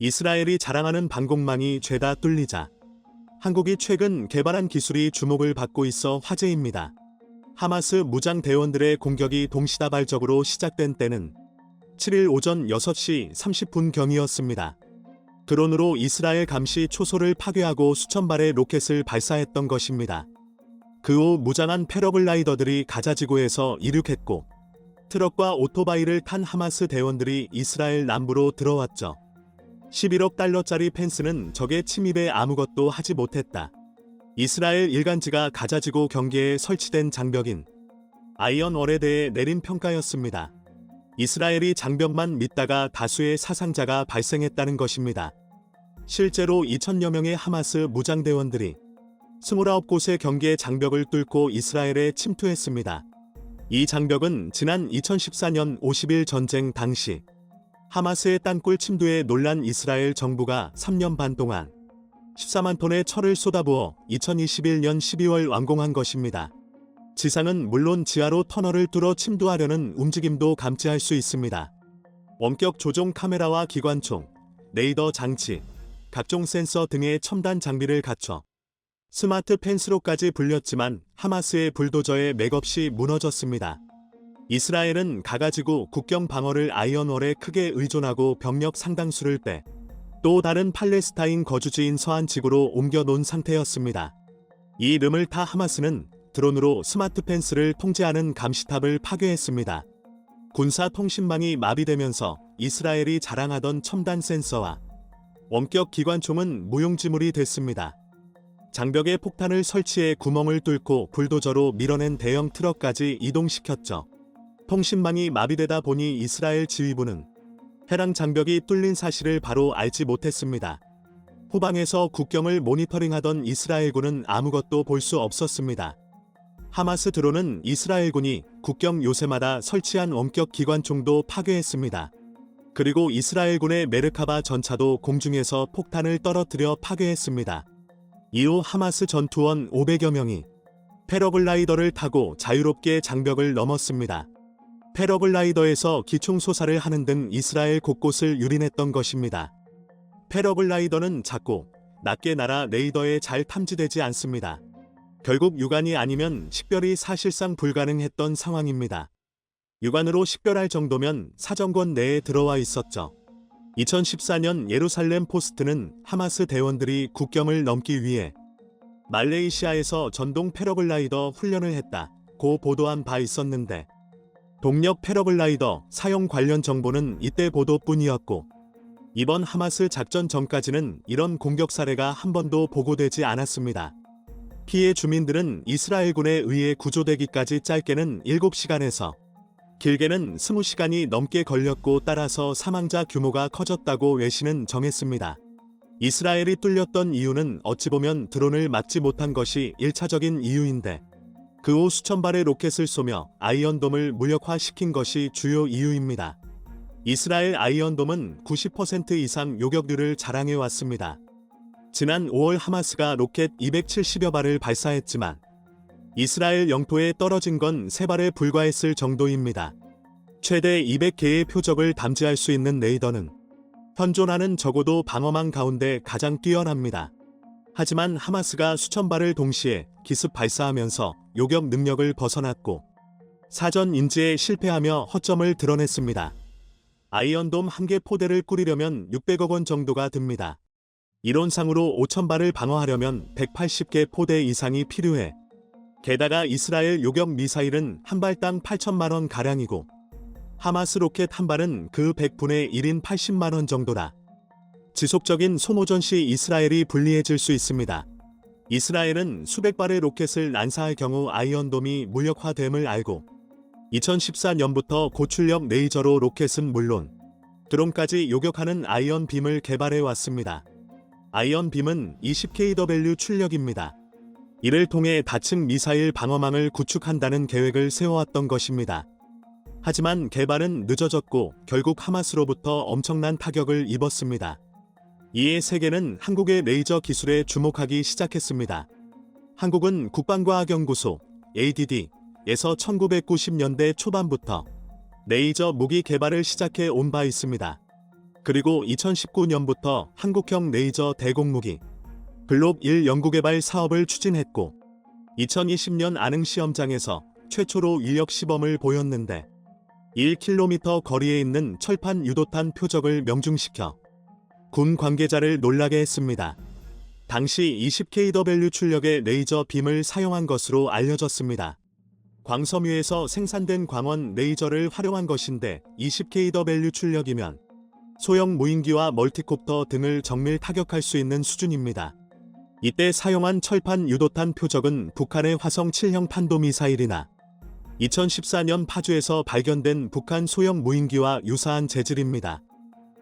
이스라엘이 자랑하는 방공망이 죄다 뚫리자 한국이 최근 개발한 기술이 주목을 받고 있어 화제입니다. 하마스 무장 대원들의 공격이 동시다발적으로 시작된 때는 7일 오전 6시 30분경이었습니다. 드론으로 이스라엘 감시 초소를 파괴하고 수천 발의 로켓을 발사했던 것입니다. 그 후 무장한 패러글라이더들이 가자지구에서 이륙했고 트럭과 오토바이를 탄 하마스 대원들이 이스라엘 남부로 들어왔죠. 11억 달러짜리 펜스는 적의 침입에 아무것도 하지 못했다. 이스라엘 일간지가 가자지구 경계에 설치된 장벽인 아이언월에 대해 내린 평가였습니다. 이스라엘이 장벽만 믿다가 다수의 사상자가 발생했다는 것입니다. 실제로 2천여 명의 하마스 무장대원들이 29곳의 경계 장벽을 뚫고 이스라엘에 침투했습니다. 이 장벽은 지난 2014년 50일 전쟁 당시 하마스의 땅굴 침투에 놀란 이스라엘 정부가 3년 반 동안 14만 톤의 철을 쏟아부어 2021년 12월 완공한 것입니다. 지상은 물론 지하로 터널을 뚫어 침투하려는 움직임도 감지할 수 있습니다. 원격 조종 카메라와 기관총, 레이더 장치, 각종 센서 등의 첨단 장비를 갖춰 스마트 펜스로까지 불렸지만 하마스의 불도저에 맥없이 무너졌습니다. 이스라엘은 가가지구 국경 방어를 아이언월에 크게 의존하고 병력 상당수를 빼 또 다른 팔레스타인 거주지인 서한 지구로 옮겨 놓은 상태였습니다. 이 름을 타 하마스는 드론으로 스마트 펜스를 통제하는 감시탑을 파괴했습니다. 군사 통신망이 마비되면서 이스라엘이 자랑하던 첨단 센서와 원격 기관총은 무용지물이 됐습니다. 장벽에 폭탄을 설치해 구멍을 뚫고 불도저로 밀어낸 대형 트럭까지 이동시켰죠. 통신망이 마비되다 보니 이스라엘 지휘부는 해당 장벽이 뚫린 사실을 바로 알지 못했습니다. 후방에서 국경을 모니터링하던 이스라엘군은 아무것도 볼 수 없었습니다. 하마스 드론은 이스라엘군이 국경 요새마다 설치한 원격 기관총도 파괴했습니다. 그리고 이스라엘군의 메르카바 전차도 공중에서 폭탄을 떨어뜨려 파괴했습니다. 이후 하마스 전투원 500여 명이 패러글라이더를 타고 자유롭게 장벽을 넘었습니다. 패러글라이더에서 기총소사를 하는 등 이스라엘 곳곳을 유린했던 것입니다. 패러글라이더는 작고 낮게 날아 레이더에 잘 탐지되지 않습니다. 결국 육안이 아니면 식별이 사실상 불가능했던 상황입니다. 육안으로 식별할 정도면 사정권 내에 들어와 있었죠. 2014년 예루살렘 포스트는 하마스 대원들이 국경을 넘기 위해 말레이시아에서 전동 패러글라이더 훈련을 했다고 보도한 바 있었는데 동력 패러글라이더 사용 관련 정보는 이때 보도뿐이었고 이번 하마스 작전 전까지는 이런 공격 사례가 한 번도 보고되지 않았습니다. 피해 주민들은 이스라엘군에 의해 구조되기까지 짧게는 7시간에서 길게는 20시간이 넘게 걸렸고 따라서 사망자 규모가 커졌다고 외신은 정했습니다. 이스라엘이 뚫렸던 이유는 어찌 보면 드론을 막지 못한 것이 1차적인 이유인데 그 후 수천 발의 로켓을 쏘며 아이언돔을 무력화시킨 것이 주요 이유입니다. 이스라엘 아이언돔은 90% 이상 요격률을 자랑해왔습니다. 지난 5월 하마스가 로켓 270여 발을 발사했지만 이스라엘 영토에 떨어진 건 3발에 불과했을 정도입니다. 최대 200개의 표적을 담지할 수 있는 레이더는 현존하는 적어도 방어망 가운데 가장 뛰어납니다. 하지만 하마스가 수천 발을 동시에 기습 발사하면서 요격 능력을 벗어났고 사전 인지에 실패하며 허점을 드러냈습니다. 아이언돔 1개 포대를 꾸리려면 600억 원 정도가 듭니다. 이론상으로 5,000발을 방어하려면 180개 포대 이상이 필요해. 게다가 이스라엘 요격 미사일은 한 발당 8천만 원 가량이고 하마스 로켓 한 발은 그 100분의 1인 80만 원 정도라. 지속적인 소모전 시 이스라엘이 불리해질 수 있습니다. 이스라엘은 수백 발의 로켓을 난사할 경우 아이언돔이 무력화됨을 알고 2014년부터 고출력 레이저로 로켓은 물론 드론까지 요격하는 아이언빔을 개발해 왔습니다. 아이언빔은 20kW 출력입니다. 이를 통해 다층 미사일 방어망을 구축한다는 계획을 세워왔던 것입니다. 하지만 개발은 늦어졌고 결국 하마스로부터 엄청난 타격을 입었습니다. 이에 세계는 한국의 레이저 기술에 주목하기 시작했습니다. 한국은 국방과학연구소 ADD에서 1990년대 초반부터 레이저 무기 개발을 시작해 온 바 있습니다. 그리고 2019년부터 한국형 레이저 대공무기 블록 1 연구개발 사업을 추진했고 2020년 안흥 시험장에서 최초로 위력 시범을 보였는데 1km 거리에 있는 철판 유도탄 표적을 명중시켜 군 관계자를 놀라게 했습니다. 당시 20kW 출력의 레이저 빔을 사용한 것으로 알려졌습니다. 광섬유에서 생산된 광원 레이저를 활용한 것인데 20kW 출력이면 소형 무인기와 멀티콥터 등을 정밀 타격할 수 있는 수준입니다. 이때 사용한 철판 유도탄 표적은 북한의 화성 7형 탄도미사일이나 2014년 파주에서 발견된 북한 소형 무인기와 유사한 재질입니다.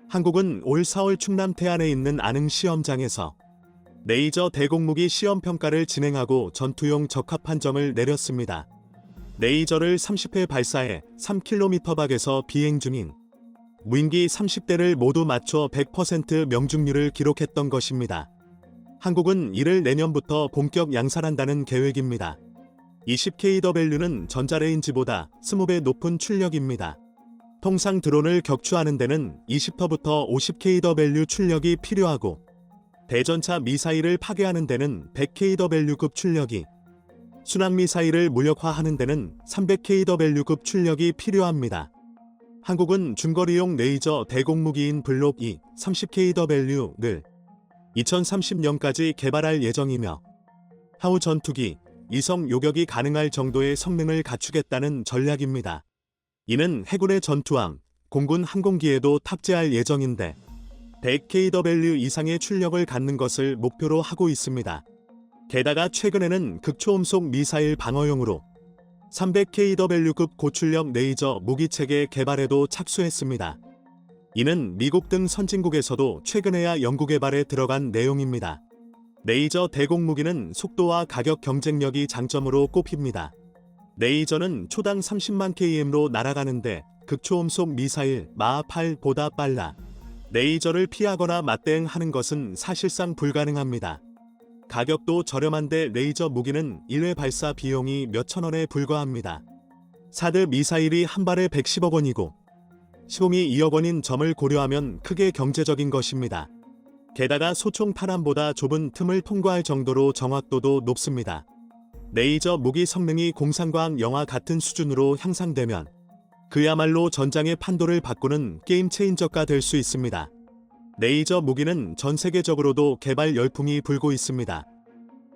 한국은 올 4월 충남 태안에 있는 안흥 시험장에서 레이저 대공무기 시험 평가를 진행하고 전투용 적합 판정을 내렸습니다. 레이저를 30회 발사해 3km 밖에서 비행 중인 무인기 30대를 모두 맞춰 100% 명중률을 기록했던 것입니다. 한국은 이를 내년부터 본격 양산한다는 계획입니다. 20kW는 전자레인지보다 20배 높은 출력입니다. 통상 드론을 격추하는 데는 20터부터 50kW 출력이 필요하고 대전차 미사일을 파괴하는 데는 100kW급 출력이, 순항미사일을 무력화하는 데는 300kW급 출력이 필요합니다. 한국은 중거리용 레이저 대공무기인 블록 2 30kW를 2030년까지 개발할 예정이며 하우 전투기, 이성 요격이 가능할 정도의 성능을 갖추겠다는 전략입니다. 이는 해군의 전투함, 공군 항공기에도 탑재할 예정인데 100kW 이상의 출력을 갖는 것을 목표로 하고 있습니다. 게다가 최근에는 극초음속 미사일 방어용으로 300kW급 고출력 레이저 무기체계 개발에도 착수했습니다. 이는 미국 등 선진국에서도 최근에야 연구개발에 들어간 내용입니다. 레이저 대공무기는 속도와 가격 경쟁력이 장점으로 꼽힙니다. 레이저는 초당 30만 km로 날아가는데 극초음속 미사일 마하8보다 빨라 레이저를 피하거나 맞대응하는 것은 사실상 불가능합니다. 가격도 저렴한데 레이저 무기는 1회 발사 비용이 몇천 원에 불과합니다. 사드 미사일이 한 발에 110억 원이고 시공이 2억 원인 점을 고려하면 크게 경제적인 것입니다. 게다가 소총 탄환보다 좁은 틈을 통과할 정도로 정확도도 높습니다. 레이저 무기 성능이 공상과학 영화 같은 수준으로 향상되면 그야말로 전장의 판도를 바꾸는 게임 체인저가 될 수 있습니다. 레이저 무기는 전 세계적으로도 개발 열풍이 불고 있습니다.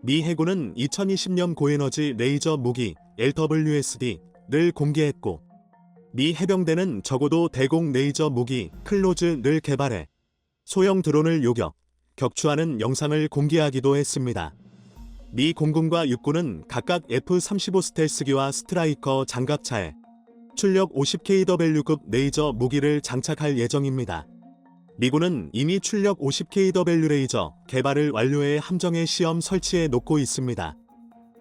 미 해군은 2020년 고에너지 레이저 무기 LWSD를 공개했고 미 해병대는 적어도 대공 레이저 무기 클로즈를 개발해 소형 드론을 요격, 격추하는 영상을 공개하기도 했습니다. 미 공군과 육군은 각각 F-35 스텔스기와 스트라이커 장갑차에 출력 50kW급 레이저 무기를 장착할 예정입니다. 미군은 이미 출력 50kW 레이저 개발을 완료해 함정에 시험 설치해 놓고 있습니다.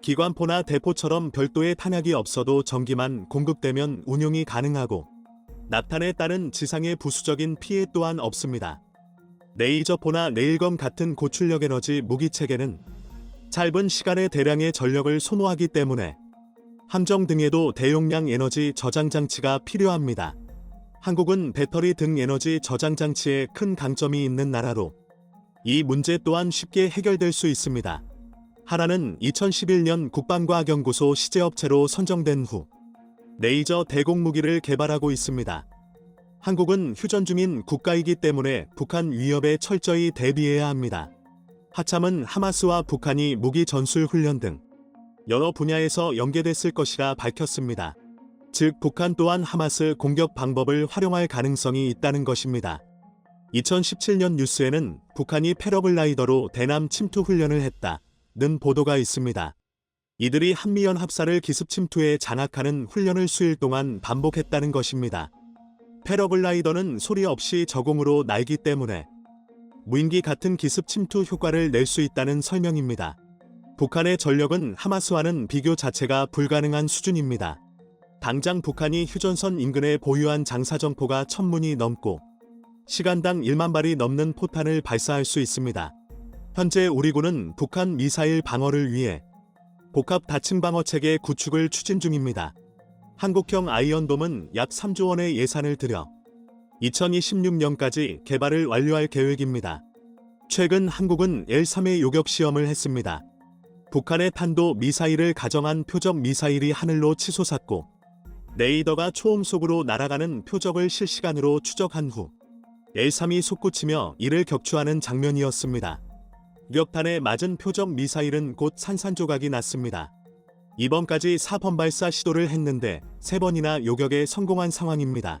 기관포나 대포처럼 별도의 탄약이 없어도 전기만 공급되면 운용이 가능하고 낙탄에 따른 지상의 부수적인 피해 또한 없습니다. 레이저포나 레일건 같은 고출력 에너지 무기체계는 짧은 시간에 대량의 전력을 소모하기 때문에 함정 등에도 대용량 에너지 저장 장치가 필요합니다. 한국은 배터리 등 에너지 저장 장치에 큰 강점이 있는 나라로 이 문제 또한 쉽게 해결될 수 있습니다. 하나는 2011년 국방과학연구소 시제업체로 선정된 후 레이저 대공무기를 개발하고 있습니다. 한국은 휴전 중인 국가이기 때문에 북한 위협에 철저히 대비해야 합니다. 하참은 하마스와 북한이 무기 전술 훈련 등 여러 분야에서 연계됐을 것이라 밝혔습니다. 즉 북한 또한 하마스 공격 방법을 활용할 가능성이 있다는 것입니다. 2017년 뉴스에는 북한이 패러글라이더로 대남 침투 훈련을 했다는 보도가 있습니다. 이들이 한미연합사를 기습 침투에 장악하는 훈련을 수일 동안 반복했다는 것입니다. 패러글라이더는 소리 없이 저공으로 날기 때문에 무인기 같은 기습 침투 효과를 낼 수 있다는 설명입니다. 북한의 전력은 하마스와는 비교 자체가 불가능한 수준입니다. 당장 북한이 휴전선 인근에 보유한 장사정포가 1000문이 넘고 시간당 1만 발이 넘는 포탄을 발사할 수 있습니다. 현재 우리 군은 북한 미사일 방어를 위해 복합 다층 방어체계 구축을 추진 중입니다. 한국형 아이언돔은 약 3조 원의 예산을 들여 2026년까지 개발을 완료할 계획입니다. 최근 한국은 L3의 요격 시험을 했습니다. 북한의 탄도 미사일을 가정한 표적 미사일이 하늘로 치솟았고 레이더가 초음속으로 날아가는 표적을 실시간으로 추적한 후 L3이 솟구치며 이를 격추하는 장면이었습니다. 격탄에 맞은 표적 미사일은 곧 산산조각이 났습니다. 이번까지 4번 발사 시도를 했는데 3번이나 요격에 성공한 상황입니다.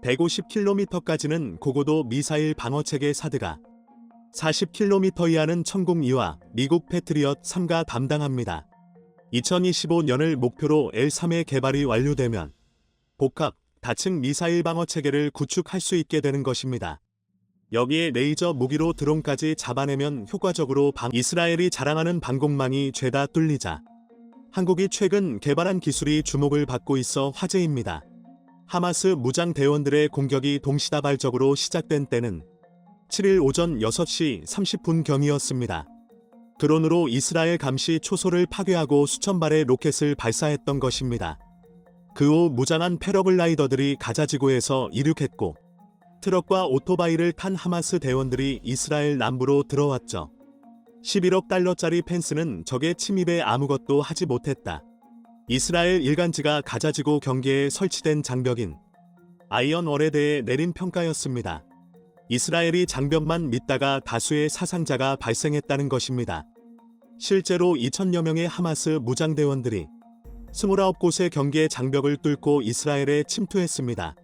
150km까지는 고고도 미사일 방어체계 사드가 40km 이하는 천궁2와 미국 패트리엇 3가 담당합니다. 2025년을 목표로 L3의 개발이 완료되면 복합, 다층 미사일 방어체계를 구축할 수 있게 되는 것입니다. 여기에 레이저 무기로 드론까지 잡아내면 효과적으로 이스라엘이 자랑하는 방공망이 죄다 뚫리자 한국이 최근 개발한 기술이 주목을 받고 있어 화제입니다. 하마스 무장 대원들의 공격이 동시다발적으로 시작된 때는 7일 오전 6시 30분경이었습니다. 드론으로 이스라엘 감시 초소를 파괴하고 수천 발의 로켓을 발사했던 것입니다. 그 후 무장한 패러글라이더들이 가자지구에서 이륙했고 트럭과 오토바이를 탄 하마스 대원들이 이스라엘 남부로 들어왔죠. 11억 달러짜리 펜스는 적의 침입에 아무것도 하지 못했다. 이스라엘 일간지가 가자지구 경계에 설치된 장벽인 아이언월에 대해 내린 평가였습니다. 이스라엘이 장벽만 믿다가 다수의 사상자가 발생했다는 것입니다. 실제로 2,000여 명의 하마스 무장대원들이 29곳의 경계 장벽을 뚫고 이스라엘에 침투했습니다.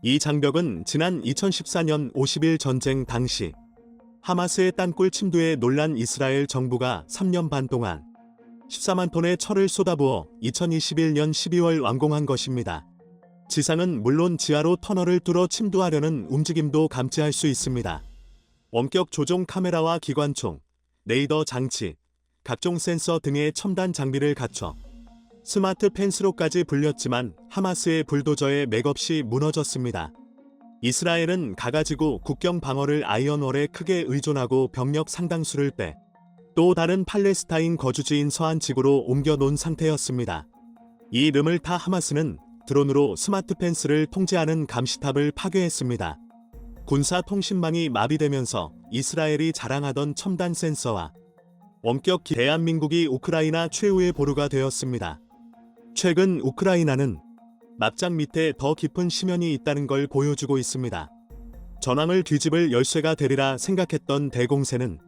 이 장벽은 지난 2014년 50일 전쟁 당시 하마스의 땅굴 침투에 놀란 이스라엘 정부가 3년 반 동안 14만 톤의 철을 쏟아부어 2021년 12월 완공한 것입니다. 지상은 물론 지하로 터널을 뚫어 침투하려는 움직임도 감지할 수 있습니다. 원격 조종 카메라와 기관총, 레이더 장치, 각종 센서 등의 첨단 장비를 갖춰 스마트 펜스로까지 불렸지만 하마스의 불도저에 맥없이 무너졌습니다. 이스라엘은 가가지구 국경 방어를 아이언월에 크게 의존하고 병력 상당수를 빼 또 다른 팔레스타인 거주지인 서한 지구로 옮겨놓은 상태였습니다. 이 름을 타 하마스는 드론으로 스마트 펜스를 통제하는 감시탑을 파괴했습니다. 군사 통신망이 마비되면서 이스라엘이 자랑하던 첨단 센서와 원격 대한민국이 우크라이나 최후의 보루가 되었습니다. 최근 우크라이나는 막장 밑에 더 깊은 심연이 있다는 걸 보여주고 있습니다. 전황을 뒤집을 열쇠가 되리라 생각했던 대공세는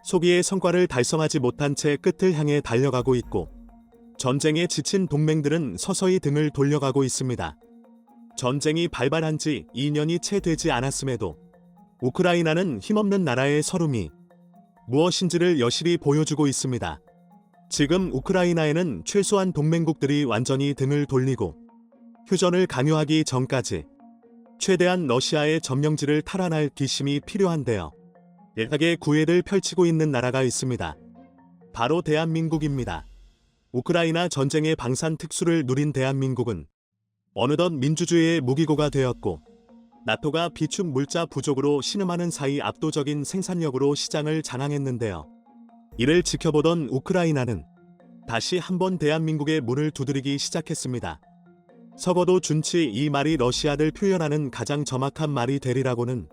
소비의 성과를 달성하지 못한 채 끝을 향해 달려가고 있고 전쟁에 지친 동맹들은 서서히 등을 돌려가고 있습니다. 전쟁이 발발한 지 2년이 채 되지 않았음에도 우크라이나는 힘없는 나라의 서름이 무엇인지를 여실히 보여주고 있습니다. 지금 우크라이나에는 최소한 동맹국들이 완전히 등을 돌리고 휴전을 강요하기 전까지 최대한 러시아의 점령지를 탈환할 기심이 필요한데요. 예하게 구애를 펼치고 있는 나라가 있습니다. 바로 대한민국입니다. 우크라이나 전쟁의 방산 특수를 누린 대한민국은 어느덧 민주주의의 무기고가 되었고 나토가 비축 물자 부족으로 신음하는 사이 압도적인 생산력으로 시장을 장악했는데요. 이를 지켜보던 우크라이나는 다시 한번 대한민국의 문을 두드리기 시작했습니다. 적어도 준치 이 말이 러시아를 표현하는 가장 정확한 말이 되리라고는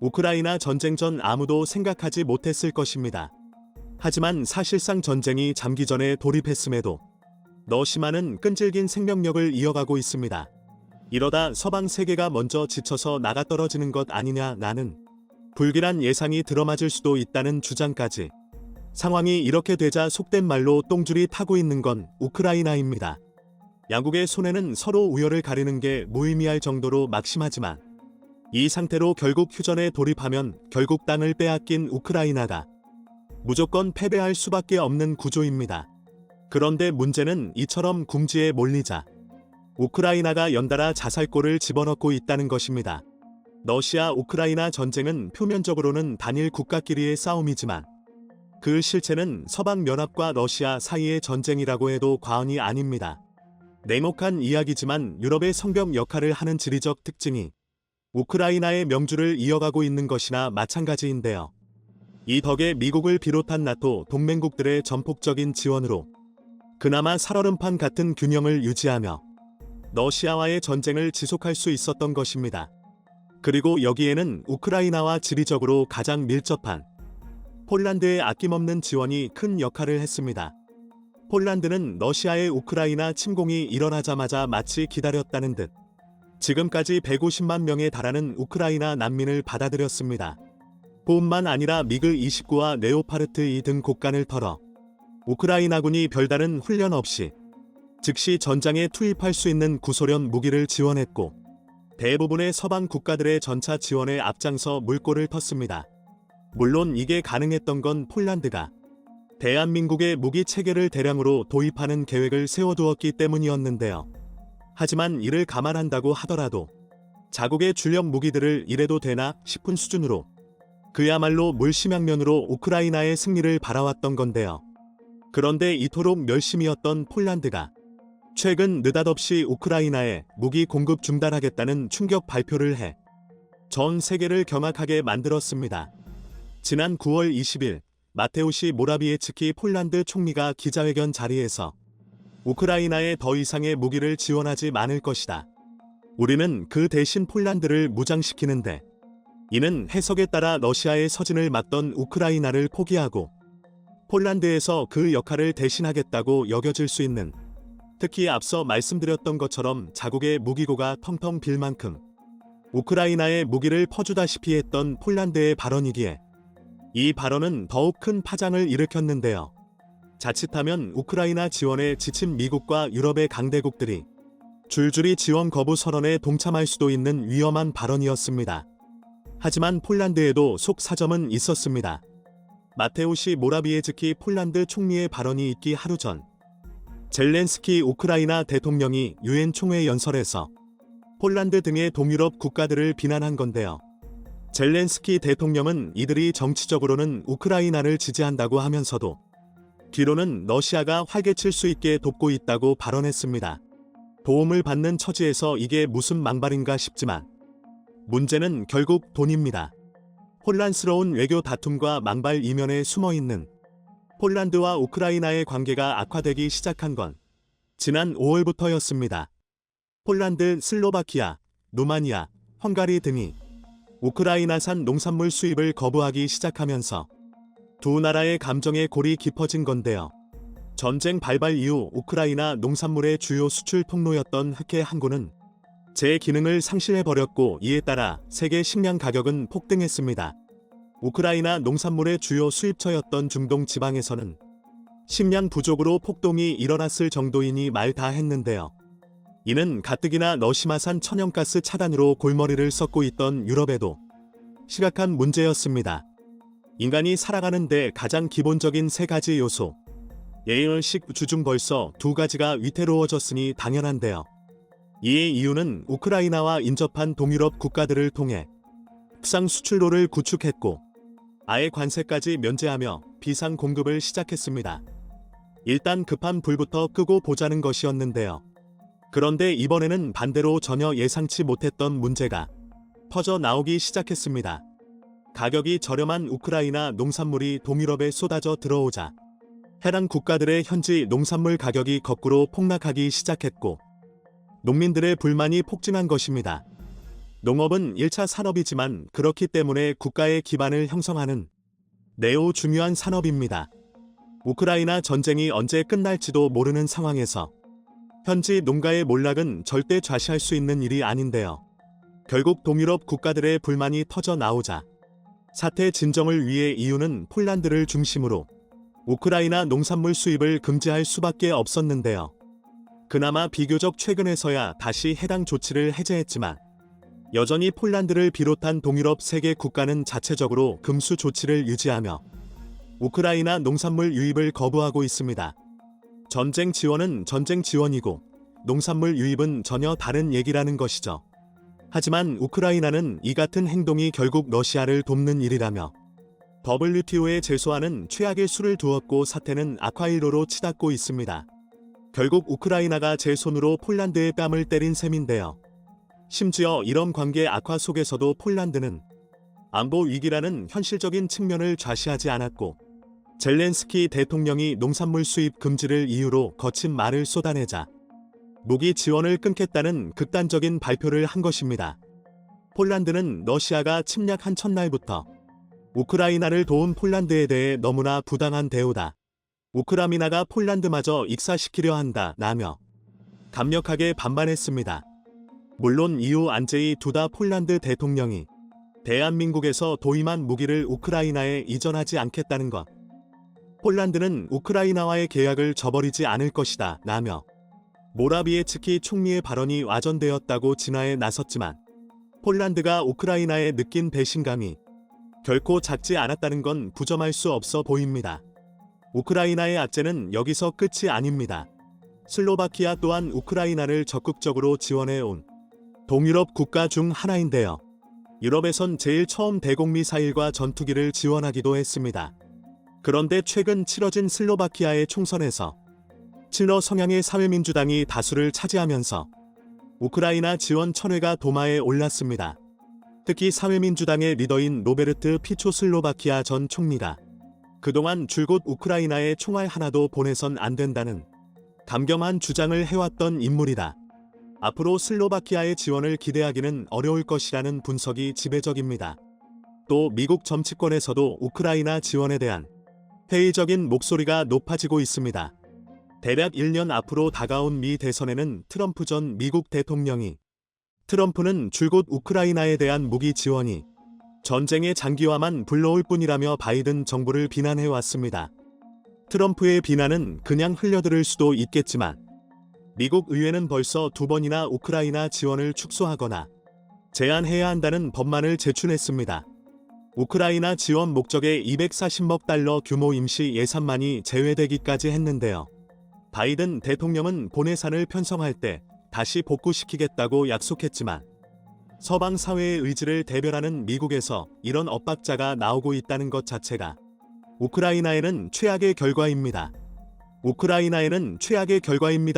우크라이나 전쟁 전 아무도 생각하지 못했을 것입니다. 하지만 사실상 전쟁이 잠기 전에 돌입했음에도 러시아는 끈질긴 생명력을 이어가고 있습니다. 이러다 서방 세계가 먼저 지쳐서 나가떨어지는 것 아니냐 나는 불길한 예상이 들어맞을 수도 있다는 주장까지. 상황이 이렇게 되자 속된 말로 똥줄이 타고 있는 건 우크라이나입니다. 양국의 손해는 서로 우열을 가리는 게 무의미할 정도로 막심하지만 이 상태로 결국 휴전에 돌입하면 결국 땅을 빼앗긴 우크라이나가 무조건 패배할 수밖에 없는 구조입니다. 그런데 문제는 이처럼 궁지에 몰리자 우크라이나가 연달아 자살골을 집어넣고 있다는 것입니다. 러시아 우크라이나 전쟁은 표면적으로는 단일 국가끼리의 싸움이지만 그 실체는 서방연합과 러시아 사이의 전쟁이라고 해도 과언이 아닙니다. 냉혹한 이야기지만 유럽의 성벽 역할을 하는 지리적 특징이 우크라이나의 명주를 이어가고 있는 것이나 마찬가지인데요. 이 덕에 미국을 비롯한 나토 동맹국들의 전폭적인 지원으로 그나마 살얼음판 같은 균형을 유지하며 러시아와의 전쟁을 지속할 수 있었던 것입니다. 그리고 여기에는 우크라이나와 지리적으로 가장 밀접한 폴란드의 아낌없는 지원이 큰 역할을 했습니다. 폴란드는 러시아의 우크라이나 침공이 일어나자마자 마치 기다렸다는 듯 지금까지 150만 명에 달하는 우크라이나 난민을 받아들였습니다. 뿐만 아니라 미그 29와 레오파르트 2 등 곡간을 털어 우크라이나군이 별다른 훈련 없이 즉시 전장에 투입할 수 있는 구소련 무기를 지원했고 대부분의 서방 국가들의 전차 지원에 앞장서 물꼬를 텄습니다. 물론 이게 가능했던 건 폴란드가 대한민국의 무기 체계를 대량으로 도입하는 계획을 세워두었기 때문이었는데요. 하지만 이를 감안한다고 하더라도 자국의 주력 무기들을 이래도 되나 싶은 수준으로 그야말로 물심양면으로 우크라이나의 승리를 바라왔던 건데요. 그런데 이토록 멸심이었던 폴란드가 최근 느닷없이 우크라이나에 무기 공급 중단하겠다는 충격 발표를 해 전 세계를 경악하게 만들었습니다. 지난 9월 20일 마테우시 모라비에츠키 폴란드 총리가 기자회견 자리에서 우크라이나에 더 이상의 무기를 지원하지 않을 것이다. 우리는 그 대신 폴란드를 무장시키는데 이는 해석에 따라 러시아의 서진을 막던 우크라이나를 포기하고 폴란드에서 그 역할을 대신하겠다고 여겨질 수 있는, 특히 앞서 말씀드렸던 것처럼 자국의 무기고가 텅텅 빌 만큼 우크라이나에 무기를 퍼주다시피 했던 폴란드의 발언이기에 이 발언은 더욱 큰 파장을 일으켰는데요. 자칫하면 우크라이나 지원에 지친 미국과 유럽의 강대국들이 줄줄이 지원 거부 선언에 동참할 수도 있는 위험한 발언이었습니다. 하지만 폴란드에도 속사정은 있었습니다. 마테우시 모라비에츠키 폴란드 총리의 발언이 있기 하루 전 젤렌스키 우크라이나 대통령이 유엔 총회 연설에서 폴란드 등의 동유럽 국가들을 비난한 건데요. 젤렌스키 대통령은 이들이 정치적으로는 우크라이나를 지지한다고 하면서도 뒤로는 러시아가 활개칠 수 있게 돕고 있다고 발언했습니다. 도움을 받는 처지에서 이게 무슨 망발인가 싶지만 문제는 결국 돈입니다. 혼란스러운 외교 다툼과 망발 이면에 숨어있는 폴란드와 우크라이나의 관계가 악화되기 시작한 건 지난 5월부터였습니다. 폴란드, 슬로바키아, 루마니아, 헝가리 등이 우크라이나산 농산물 수입을 거부하기 시작하면서 두 나라의 감정의 골이 깊어진 건데요. 전쟁 발발 이후 우크라이나 농산물의 주요 수출 통로였던 흑해 항구는 제 기능을 상실해버렸고 이에 따라 세계 식량 가격은 폭등했습니다. 우크라이나 농산물의 주요 수입처였던 중동 지방에서는 식량 부족으로 폭동이 일어났을 정도이니 말 다 했는데요. 이는 가뜩이나 러시아산 천연가스 차단으로 골머리를 썩고 있던 유럽에도 심각한 문제였습니다. 인간이 살아가는데 가장 기본적인 세 가지 요소, 예의식 주중 벌써 두 가지가 위태로워졌으니 당연한데요. 이의 이유는 우크라이나와 인접한 동유럽 국가들을 통해 국산 수출로를 구축했고 아예 관세까지 면제하며 비상 공급을 시작했습니다. 일단 급한 불부터 끄고 보자는 것이었는데요. 그런데 이번에는 반대로 전혀 예상치 못했던 문제가 퍼져 나오기 시작했습니다. 가격이 저렴한 우크라이나 농산물이 동유럽에 쏟아져 들어오자 해당 국가들의 현지 농산물 가격이 거꾸로 폭락하기 시작했고 농민들의 불만이 폭증한 것입니다. 농업은 1차 산업이지만 그렇기 때문에 국가의 기반을 형성하는 매우 중요한 산업입니다. 우크라이나 전쟁이 언제 끝날지도 모르는 상황에서 현지 농가의 몰락은 절대 좌시할 수 있는 일이 아닌데요. 결국 동유럽 국가들의 불만이 터져 나오자 사태 진정을 위해 EU는 폴란드를 중심으로 우크라이나 농산물 수입을 금지할 수밖에 없었는데요. 그나마 비교적 최근에서야 다시 해당 조치를 해제했지만 여전히 폴란드를 비롯한 동유럽 3개 국가는 자체적으로 금수 조치를 유지하며 우크라이나 농산물 유입을 거부하고 있습니다. 전쟁 지원은 전쟁 지원이고 농산물 유입은 전혀 다른 얘기라는 것이죠. 하지만 우크라이나는 이 같은 행동이 결국 러시아를 돕는 일이라며 WTO에 제소하는 최악의 수를 두었고 사태는 악화일로로 치닫고 있습니다. 결국 우크라이나가 제 손으로 폴란드의 뺨을 때린 셈인데요. 심지어 이런 관계 악화 속에서도 폴란드는 안보 위기라는 현실적인 측면을 좌시하지 않았고 젤렌스키 대통령이 농산물 수입 금지를 이유로 거친 말을 쏟아내자 무기 지원을 끊겠다는 극단적인 발표를 한 것입니다. 폴란드는 러시아가 침략한 첫날부터 우크라이나를 도운 폴란드에 대해 너무나 부당한 대우다. 우크라이나가 폴란드마저 익사시키려 한다라며 강력하게 반발했습니다. 물론 이후 안제이 두다 폴란드 대통령이 대한민국에서 도입한 무기를 우크라이나에 이전하지 않겠다는 것, 폴란드는 우크라이나와의 계약을 저버리지 않을 것이다 라며 모라비에츠키 총리의 발언이 와전되었다고 진화에 나섰지만 폴란드가 우크라이나에 느낀 배신감이 결코 작지 않았다는 건 부정할 수 없어 보입니다. 우크라이나의 악재는 여기서 끝이 아닙니다. 슬로바키아 또한 우크라이나를 적극적으로 지원해온 동유럽 국가 중 하나인데요. 유럽에선 제일 처음 대공미사일과 전투기를 지원하기도 했습니다. 그런데 최근 치러진 슬로바키아의 총선에서 친러 성향의 사회민주당이 다수를 차지하면서 우크라이나 지원 철회가 도마에 올랐습니다. 특히 사회민주당의 리더인 로베르트 피초 슬로바키아 전 총리가 그동안 줄곧 우크라이나에 총알 하나도 보내선 안 된다는 담경한 주장을 해왔던 인물이다. 앞으로 슬로바키아의 지원을 기대하기는 어려울 것이라는 분석이 지배적입니다. 또 미국 정치권에서도 우크라이나 지원에 대한 회의적인 목소리가 높아지고 있습니다. 대략 1년 앞으로 다가온 미 대선에는 트럼프 전 미국 대통령이 트럼프는 줄곧 우크라이나에 대한 무기 지원이 전쟁의 장기화만 불러올 뿐이라며 바이든 정부를 비난해왔습니다. 트럼프의 비난은 그냥 흘려들을 수도 있겠지만 미국 의회는 벌써 2번이나 우크라이나 지원을 축소하거나 제한해야 한다는 법만을 제출했습니다. 우크라이나 지원 목적의 240억 달러 규모 임시 예산만이 제외되기까지 했는데요. 바이든 대통령은 본 예산을 편성할 때 다시 복구시키겠다고 약속했지만 서방 사회의 의지를 대변하는 미국에서 이런 엇박자가 나오고 있다는 것 자체가 우크라이나에는 최악의 결과입니다.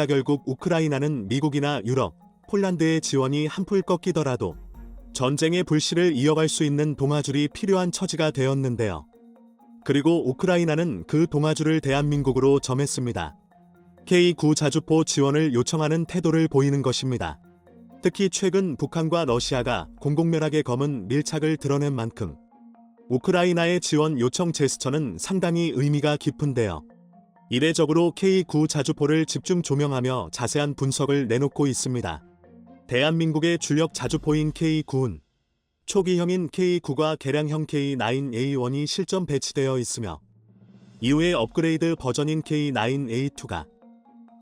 결국 우크라이나는 미국이나 유럽, 폴란드의 지원이 한풀 꺾이더라도 전쟁의 불씨를 이어갈 수 있는 동아줄이 필요한 처지가 되었는데요. 그리고 우크라이나는 그 동아줄을 대한민국으로 점했습니다. K9 자주포 지원을 요청하는 태도를 보이는 것입니다. 특히 최근 북한과 러시아가 공공면하게 검은 밀착을 드러낸 만큼 우크라이나의 지원 요청 제스처는 상당히 의미가 깊은데요. 이례적으로 K9 자주포를 집중 조명하며 자세한 분석을 내놓고 있습니다. 대한민국의 주력 자주포인 K9은 초기형인 K9과 개량형 K9A1이 실전 배치되어 있으며 이후에 업그레이드 버전인 K9A2가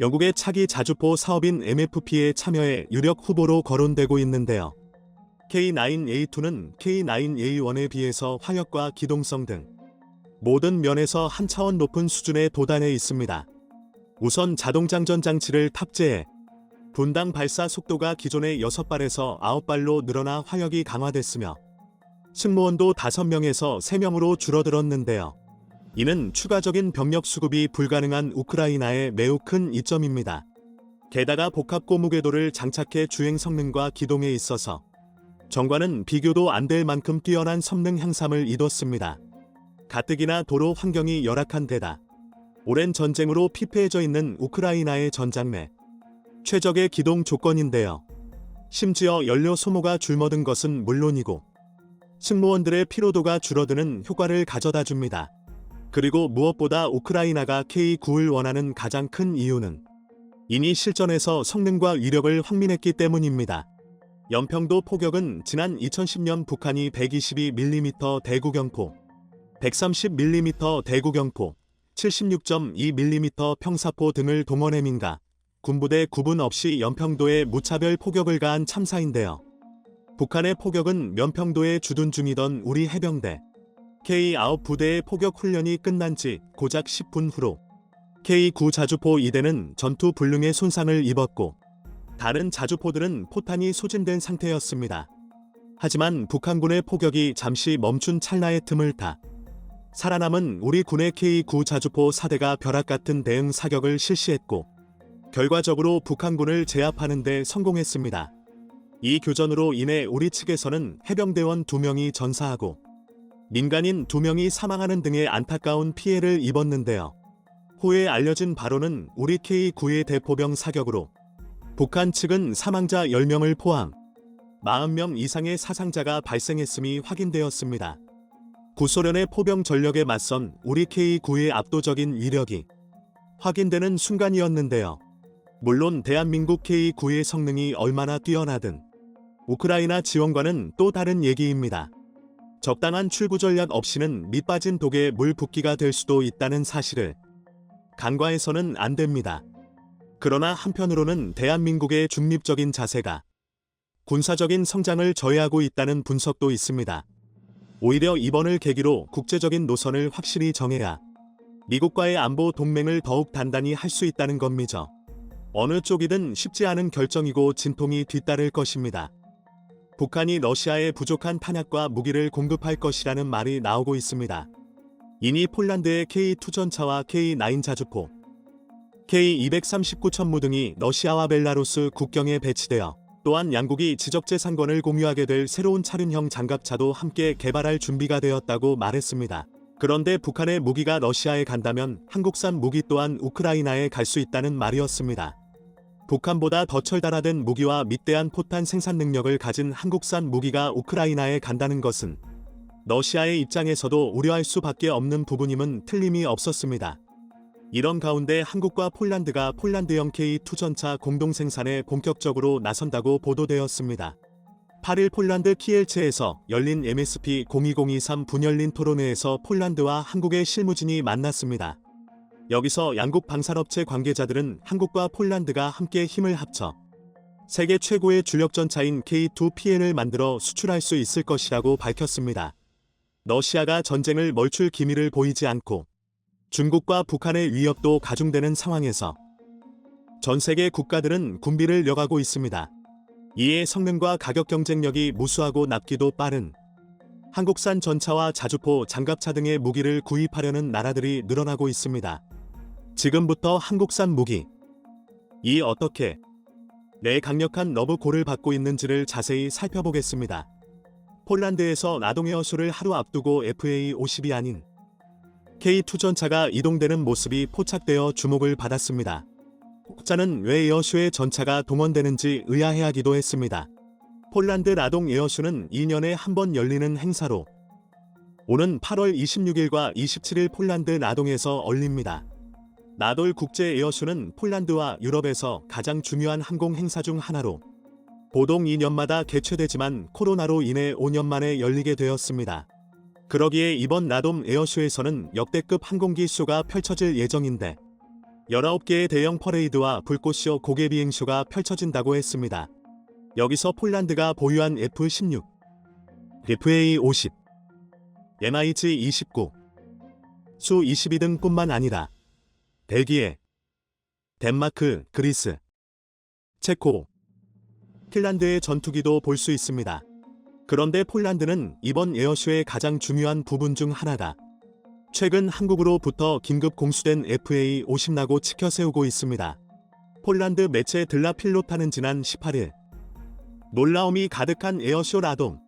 영국의 차기 자주포 사업인 MFP에 참여해 유력 후보로 거론되고 있는데요. K9A2는 K9A1에 비해서 화력과 기동성 등 모든 면에서 한 차원 높은 수준에 도달해 있습니다. 우선 자동장전 장치를 탑재해 분당 발사 속도가 기존의 6발에서 9발로 늘어나 화력이 강화됐으며 승무원도 5명에서 3명으로 줄어들었는데요. 이는 추가적인 병력 수급이 불가능한 우크라이나의 매우 큰 이점입니다. 게다가 복합 고무궤도를 장착해 주행 성능과 기동에 있어서 정과는 비교도 안 될 만큼 뛰어난 성능 향상을 이뤘습니다. 가뜩이나 도로 환경이 열악한 데다 오랜 전쟁으로 피폐해져 있는 우크라이나의 전장내 최적의 기동 조건인데요. 심지어 연료 소모가 줄어든 것은 물론이고 승무원들의 피로도가 줄어드는 효과를 가져다 줍니다. 그리고 무엇보다 우크라이나가 K9을 원하는 가장 큰 이유는 이미 실전에서 성능과 위력을 확민했기 때문입니다. 연평도 포격은 지난 2010년 북한이 122mm 대구경포, 130mm 대구경포, 76.2mm 평사포 등을 동원해 민가, 군부대 구분 없이 연평도에 무차별 포격을 가한 참사인데요. 북한의 포격은 연평도에 주둔 중이던 우리 해병대 K9 부대의 포격 훈련이 끝난 지 고작 10분 후로 K9 자주포 2대는 전투 불능의 손상을 입었고 다른 자주포들은 포탄이 소진된 상태였습니다. 하지만 북한군의 포격이 잠시 멈춘 찰나의 틈을 타 살아남은 우리 군의 K9 자주포 4대가 벼락같은 대응 사격을 실시했고 결과적으로 북한군을 제압하는 데 성공했습니다. 이 교전으로 인해 우리 측에서는 해병대원 2명이 전사하고 민간인 2명이 사망하는 등의 안타까운 피해를 입었는데요. 후에 알려진 바로는 우리 K9의 대포병 사격으로 북한 측은 사망자 10명을 포함 40명 이상의 사상자가 발생했음이 확인되었습니다. 구소련의 포병 전력에 맞선 우리 K9의 압도적인 위력이 확인되는 순간이었는데요. 물론 대한민국 K9의 성능이 얼마나 뛰어나든 우크라이나 지원과는 또 다른 얘기입니다. 적당한 출구 전략 없이는 밑빠진 독에 물 붓기가 될 수도 있다는 사실을 간과해서는 안 됩니다. 그러나 한편으로는 대한민국의 중립적인 자세가 군사적인 성장을 저해하고 있다는 분석도 있습니다. 오히려 이번을 계기로 국제적인 노선을 확실히 정해야 미국과의 안보 동맹을 더욱 단단히 할 수 있다는 겁니다. 어느 쪽이든 쉽지 않은 결정이고 진통이 뒤따를 것입니다. 북한이 러시아에 부족한 탄약과 무기를 공급할 것이라는 말이 나오고 있습니다. 이니 폴란드의 K2 전차와 K9 자주포, K239 천무 등이 러시아와 벨라루스 국경에 배치되어 또한 양국이 지적재 상권을 공유하게 될 새로운 차륜형 장갑차도 함께 개발할 준비가 되었다고 말했습니다. 그런데 북한의 무기가 러시아에 간다면 한국산 무기 또한 우크라이나에 갈 수 있다는 말이었습니다. 북한보다 더 철달화된 무기와 밑대한 포탄 생산 능력을 가진 한국산 무기가 우크라이나에 간다는 것은 러시아의 입장에서도 우려할 수밖에 없는 부분임은 틀림이 없었습니다. 이런 가운데 한국과 폴란드가 폴란드형 K2 전차 공동 생산에 본격적으로 나선다고 보도되었습니다. 8일 폴란드 키엘체에서 열린 MSP-02023 분열린 토론회에서 폴란드와 한국의 실무진이 만났습니다. 여기서 양국 방산업체 관계자들은 한국과 폴란드가 함께 힘을 합쳐 세계 최고의 주력 전차인 K2PN을 만들어 수출할 수 있을 것이라고 밝혔습니다. 러시아가 전쟁을 멈출 기미를 보이지 않고 중국과 북한의 위협도 가중되는 상황에서 전 세계 국가들은 군비를 려가고 있습니다. 이에 성능과 가격 경쟁력이 무수하고 납기도 빠른 한국산 전차와 자주포, 장갑차 등의 무기를 구입하려는 나라들이 늘어나고 있습니다. 지금부터 한국산 무기 이 어떻게 내 강력한 러브콜을 받고 있는지를 자세히 살펴보겠습니다. 폴란드에서 나동에어쇼를 하루 앞두고 FA-50이 아닌 K2 전차가 이동되는 모습이 포착되어 주목을 받았습니다. 혹자는 왜 에어쇼에 전차가 동원되는지 의아해하기도 했습니다. 폴란드 나동 에어쇼는 2년에 한 번 열리는 행사로 오는 8월 26일과 27일 폴란드 나동에서 열립니다. 나돌 국제 에어쇼는 폴란드와 유럽에서 가장 중요한 항공 행사 중 하나로 보통 2년마다 개최되지만 코로나로 인해 5년 만에 열리게 되었습니다. 그러기에 이번 나돔 에어쇼에서는 역대급 항공기 쇼가 펼쳐질 예정인데 19개의 대형 퍼레이드와 불꽃쇼 고개 비행쇼가 펼쳐진다고 했습니다. 여기서 폴란드가 보유한 F-16, FA-50, MiG-29, Su-22 등뿐만 아니라 벨기에, 덴마크, 그리스, 체코, 핀란드의 전투기도 볼 수 있습니다. 그런데 폴란드는 이번 에어쇼의 가장 중요한 부분 중 하나가 최근 한국으로부터 긴급 공수된 FA-50 라고 치켜세우고 있습니다. 폴란드 매체 들라필로타는 지난 18일 놀라움이 가득한 에어쇼 라돔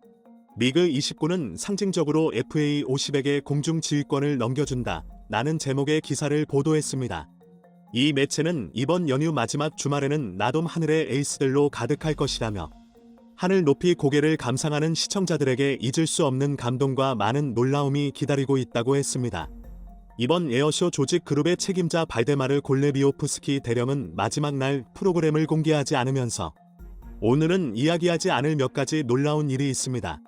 미그-29는 상징적으로 FA-50에게 공중 지휘권을 넘겨준다 라는 제목의 기사를 보도했습니다. 이 매체는 이번 연휴 마지막 주말에는 나돔 하늘의 에이스들로 가득할 것이라며 하늘 높이 고개를 감상하는 시청자들에게 잊을 수 없는 감동과 많은 놀라움이 기다리고 있다고 했습니다. 이번 에어쇼 조직 그룹의 책임자 발데마르 골레비오프스키 대령은 마지막 날 프로그램을 공개하지 않으면서 오늘은 이야기하지 않을 몇 가지 놀라운 일이 있습니다.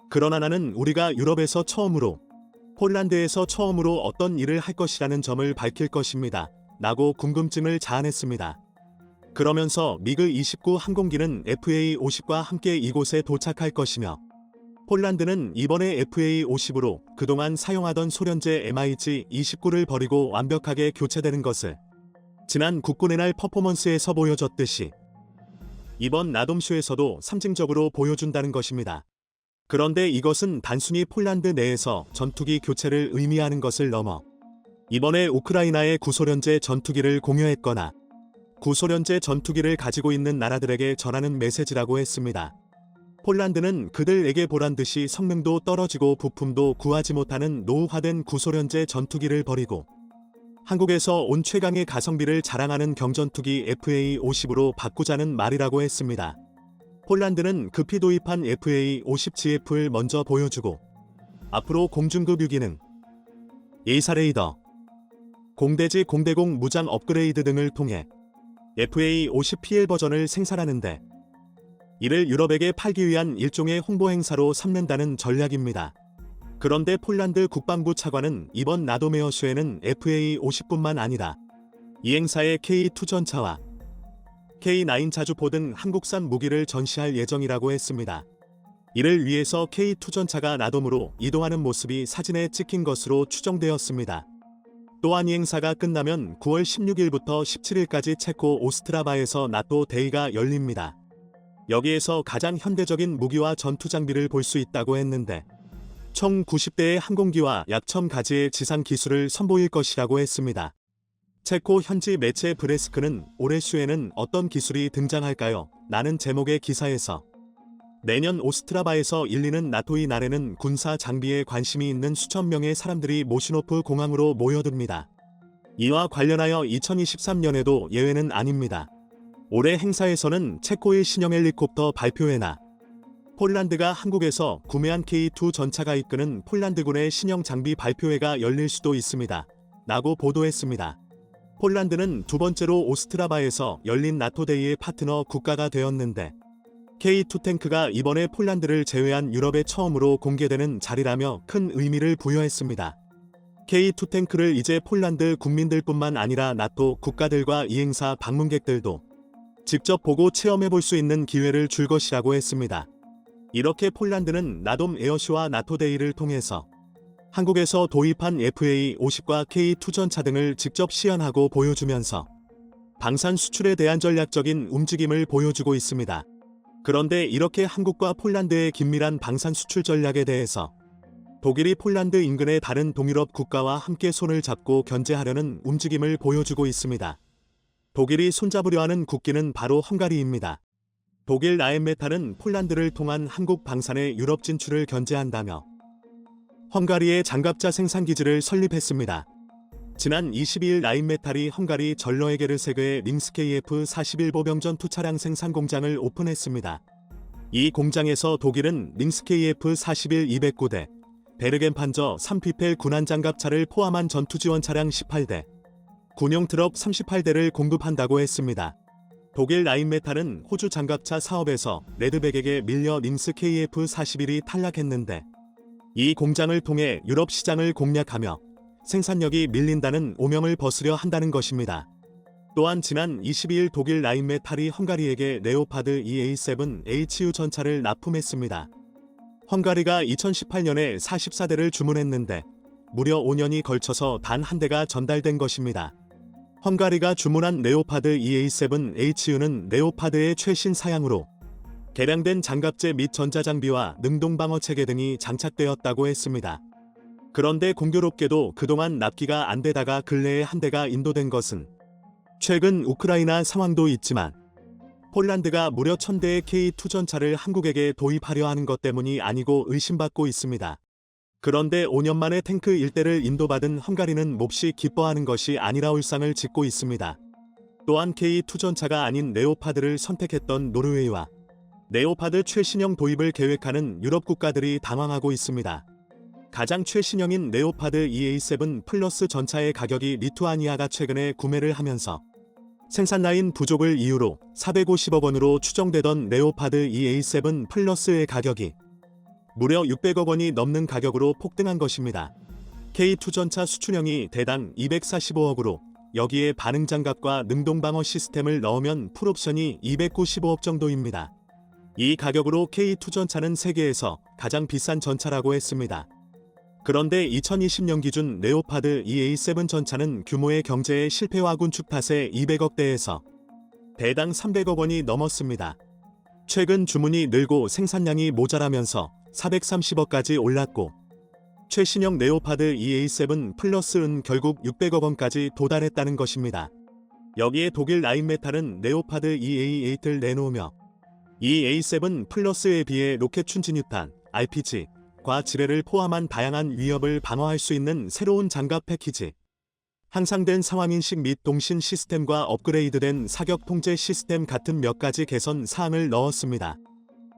그러나 나는 우리가 유럽에서 처음으로 폴란드에서 처음으로 어떤 일을 할 것이라는 점을 밝힐 것입니다. 라고 궁금증을 자아냈습니다. 그러면서 미그-29 항공기는 FA-50과 함께 이곳에 도착할 것이며 폴란드는 이번에 FA-50으로 그동안 사용하던 소련제 MiG-29를 버리고 완벽하게 교체되는 것을 지난 국군의 날 퍼포먼스에서 보여줬듯이 이번 나돔쇼에서도 상징적으로 보여준다는 것입니다. 그런데 이것은 단순히 폴란드 내에서 전투기 교체를 의미하는 것을 넘어 이번에 우크라이나의 구소련제 전투기를 공유했거나 구소련제 전투기를 가지고 있는 나라들에게 전하는 메시지라고 했습니다. 폴란드는 그들에게 보란듯이 성능도 떨어지고 부품도 구하지 못하는 노후화된 구소련제 전투기를 버리고 한국에서 온 최강의 가성비를 자랑하는 경전투기 FA-50으로 바꾸자는 말이라고 했습니다. 폴란드는 급히 도입한 FA-50GF를 먼저 보여주고 앞으로 공중급 유기능, 예사레이더, 공대지 공대공 무장 업그레이드 등을 통해 FA-50PL 버전을 생산하는데 이를 유럽에게 팔기 위한 일종의 홍보 행사로 삼는다는 전략입니다. 그런데 폴란드 국방부 차관은 이번 나돔 에어쇼에는 FA-50뿐만 아니라 이 행사에 K2 전차와 K9 자주포 등 한국산 무기를 전시할 예정이라고 했습니다. 이를 위해서 K2 전차가 나돔으로 이동하는 모습이 사진에 찍힌 것으로 추정되었습니다. 또한 이 행사가 끝나면 9월 16일부터 17일까지 체코 오스트라바에서 나토 데이가 열립니다. 여기에서 가장 현대적인 무기와 전투 장비를 볼 수 있다고 했는데 총 90대의 항공기와 약 1000가지의 지상 기술을 선보일 것이라고 했습니다. 체코 현지 매체 브레스크는 올해 쇼에는 어떤 기술이 등장할까요? 라는 제목의 기사에서 내년 오스트라바에서 열리는 나토의 날에는 군사 장비에 관심이 있는 수천 명의 사람들이 모시노프 공항으로 모여듭니다. 이와 관련하여 2023년에도 예외는 아닙니다. 올해 행사에서는 체코의 신형 헬리콥터 발표회나 폴란드가 한국에서 구매한 K2 전차가 이끄는 폴란드군의 신형 장비 발표회가 열릴 수도 있습니다. 라고 보도했습니다. 폴란드는 두 번째로 오스트라바에서 열린 나토데이의 파트너 국가가 되었는데 K2 탱크가 이번에 폴란드를 제외한 유럽에 처음으로 공개되는 자리라며 큰 의미를 부여했습니다. K2 탱크를 이제 폴란드 국민들뿐만 아니라 나토 국가들과 이 행사 방문객들도 직접 보고 체험해 볼 수 있는 기회를 줄 것이라고 했습니다. 이렇게 폴란드는 나돔 에어쇼와 나토데이를 통해서 한국에서 도입한 FA-50과 K2 전차 등을 직접 시연하고 보여주면서 방산 수출에 대한 전략적인 움직임을 보여주고 있습니다. 그런데 이렇게 한국과 폴란드의 긴밀한 방산 수출 전략에 대해서 독일이 폴란드 인근의 다른 동유럽 국가와 함께 손을 잡고 견제하려는 움직임을 보여주고 있습니다. 독일이 손잡으려 하는 국기는 바로 헝가리입니다. 독일 라인메탈은 폴란드를 통한 한국 방산의 유럽 진출을 견제한다며 헝가리의 장갑차 생산기지를 설립했습니다. 지난 22일 라인메탈이 헝가리 절러에게르세그의 링스케이 F-41 보병전 투차량 생산 공장을 오픈했습니다. 이 공장에서 독일은 링스케이 F-41 209대, 베르겐 판저 3피펠 군한 장갑차를 포함한 전투지원 차량 18대, 군용 트럭 38대를 공급한다고 했습니다. 독일 라인메탈은 호주 장갑차 사업에서 레드백에게 밀려 링스케이 F-41이 탈락했는데 이 공장을 통해 유럽 시장을 공략하며 생산력이 밀린다는 오명을 벗으려 한다는 것입니다. 또한 지난 22일 독일 라인메탈이 헝가리에게 레오파드 EA7HU 전차를 납품했습니다. 헝가리가 2018년에 44대를 주문했는데 무려 5년이 걸쳐서 단 한 대가 전달된 것입니다. 헝가리가 주문한 레오파드 EA7HU는 레오파드의 최신 사양으로 개량된 장갑제 및 전자장비와 능동방어체계 등이 장착되었다고 했습니다. 그런데 공교롭게도 그동안 납기가 안 되다가 근래에 한 대가 인도된 것은 최근 우크라이나 상황도 있지만 폴란드가 무려 1000대의 K2 전차를 한국에게 도입하려 하는 것 때문이 아니고 의심받고 있습니다. 그런데 5년 만에 탱크 1대를 인도받은 헝가리는 몹시 기뻐하는 것이 아니라 울상을 짓고 있습니다. 또한 K2 전차가 아닌 레오파드를 선택했던 노르웨이와 레오파드 최신형 도입을 계획하는 유럽 국가들이 당황하고 있습니다. 가장 최신형인 레오파드 EA7 플러스 전차의 가격이 리투아니아가 최근에 구매를 하면서 생산 라인 부족을 이유로 450억 원으로 추정되던 레오파드 EA7 플러스의 가격이 무려 600억 원이 넘는 가격으로 폭등한 것입니다. K2 전차 수출형이 대당 245억으로 여기에 반응장갑과 능동방어 시스템을 넣으면 풀옵션이 295억 정도입니다. 이 가격으로 K2 전차는 세계에서 가장 비싼 전차라고 했습니다. 그런데 2020년 기준 레오파드 EA7 전차는 규모의 경제의 실패와 군축 탓에 200억대에서 대당 300억 원이 넘었습니다. 최근 주문이 늘고 생산량이 모자라면서 430억까지 올랐고 최신형 레오파드 EA7 플러스는 결국 600억 원까지 도달했다는 것입니다. 여기에 독일 라인메탈은 레오파드 EA8을 내놓으며 EA7 플러스에 비해 로켓 추진유탄, RPG과 지뢰를 포함한 다양한 위협을 방어할 수 있는 새로운 장갑 패키지, 향상된 상황인식 및 동신 시스템과 업그레이드된 사격 통제 시스템 같은 몇 가지 개선 사항을 넣었습니다.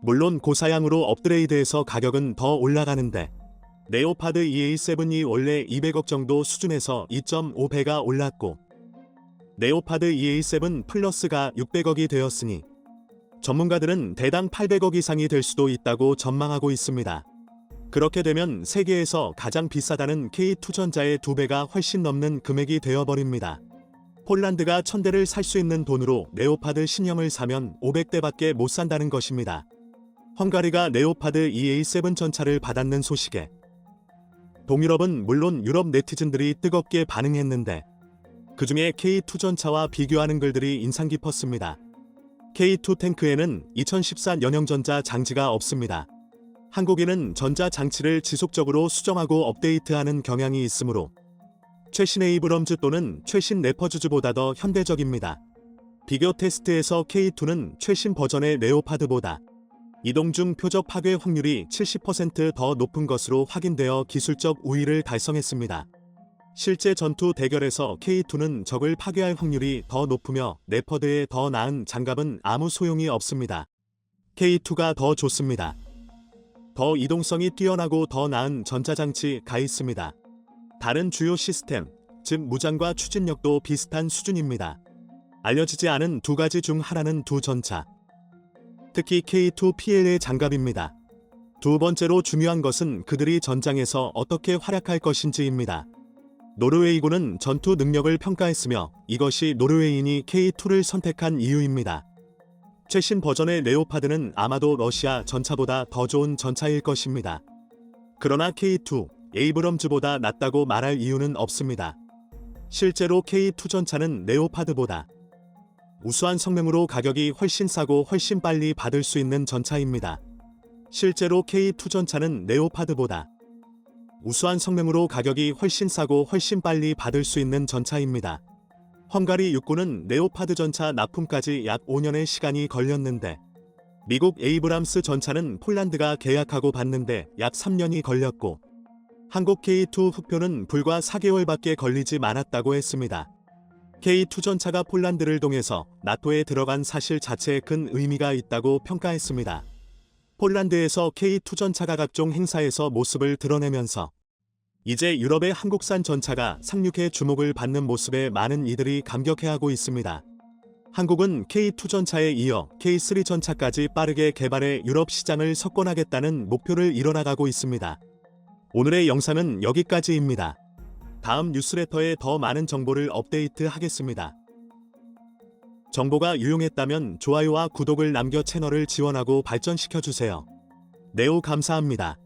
물론 고사양으로 업그레이드해서 가격은 더 올라가는데 네오파드 EA7이 원래 200억 정도 수준에서 2.5배가 올랐고 네오파드 EA7 플러스가 600억이 되었으니 전문가들은 대당 800억 이상이 될 수도 있다고 전망하고 있습니다. 그렇게 되면 세계에서 가장 비싸다는 K2전자의 2배가 훨씬 넘는 금액이 되어버립니다. 폴란드가 1000대를 살 수 있는 돈으로 네오파드 신형을 사면 500대밖에 못 산다는 것입니다. 헝가리가 네오파드 EA7 전차를 받았는 소식에 동유럽은 물론 유럽 네티즌들이 뜨겁게 반응했는데 그중에 K2 전차와 비교하는 글들이 인상 깊었습니다. K2 탱크에는 2014 연형전자 장치가 없습니다. 한국인은 전자 장치를 지속적으로 수정하고 업데이트하는 경향이 있으므로 최신 에이브럼즈 또는 최신 레퍼즈보다 더 현대적입니다. 비교 테스트에서 K2는 최신 버전의 레오파드보다 이동 중 표적 파괴 확률이 70% 더 높은 것으로 확인되어 기술적 우위를 달성했습니다. 실제 전투 대결에서 K2는 적을 파괴할 확률이 더 높으며 레퍼드에 더 나은 장갑은 아무 소용이 없습니다. K2가 더 좋습니다. 더 이동성이 뛰어나고 더 나은 전자장치가 있습니다. 다른 주요 시스템, 즉 무장과 추진력도 비슷한 수준입니다. 알려지지 않은 두 가지 중 하나는 두 전차. 특히 K2 PLA 장갑입니다. 두 번째로 중요한 것은 그들이 전장에서 어떻게 활약할 것인지입니다. 노르웨이군은 전투 능력을 평가했으며 이것이 노르웨이인이 K2를 선택한 이유입니다. 최신 버전의 레오파드는 아마도 러시아 전차보다 더 좋은 전차일 것입니다. 그러나 K2, 에이브럼즈보다 낫다고 말할 이유는 없습니다. 실제로 K2 전차는 레오파드보다 우수한 성능으로 가격이 훨씬 싸고 훨씬 빨리 받을 수 있는 전차입니다. 실제로 K2 전차는 레오파드보다 우수한 성능으로 가격이 훨씬 싸고 훨씬 빨리 받을 수 있는 전차입니다. 헝가리 육군은 레오파드 전차 납품까지 약 5년의 시간이 걸렸는데 미국 에이브람스 전차는 폴란드가 계약하고 받는데 약 3년이 걸렸고 한국 K2 후표는 불과 4개월밖에 걸리지 않았다고 했습니다. K2 전차가 폴란드를 통해서 나토에 들어간 사실 자체에 큰 의미가 있다고 평가했습니다. 폴란드에서 K2 전차가 각종 행사에서 모습을 드러내면서 이제 유럽의 한국산 전차가 상륙해 주목을 받는 모습에 많은 이들이 감격해하고 있습니다. 한국은 K2 전차에 이어 K3 전차까지 빠르게 개발해 유럽 시장을 석권하겠다는 목표를 이뤄나가고 있습니다. 오늘의 영상은 여기까지입니다. 다음 뉴스레터에 더 많은 정보를 업데이트하겠습니다. 정보가 유용했다면 좋아요와 구독을 남겨 채널을 지원하고 발전시켜주세요. 네오 감사합니다.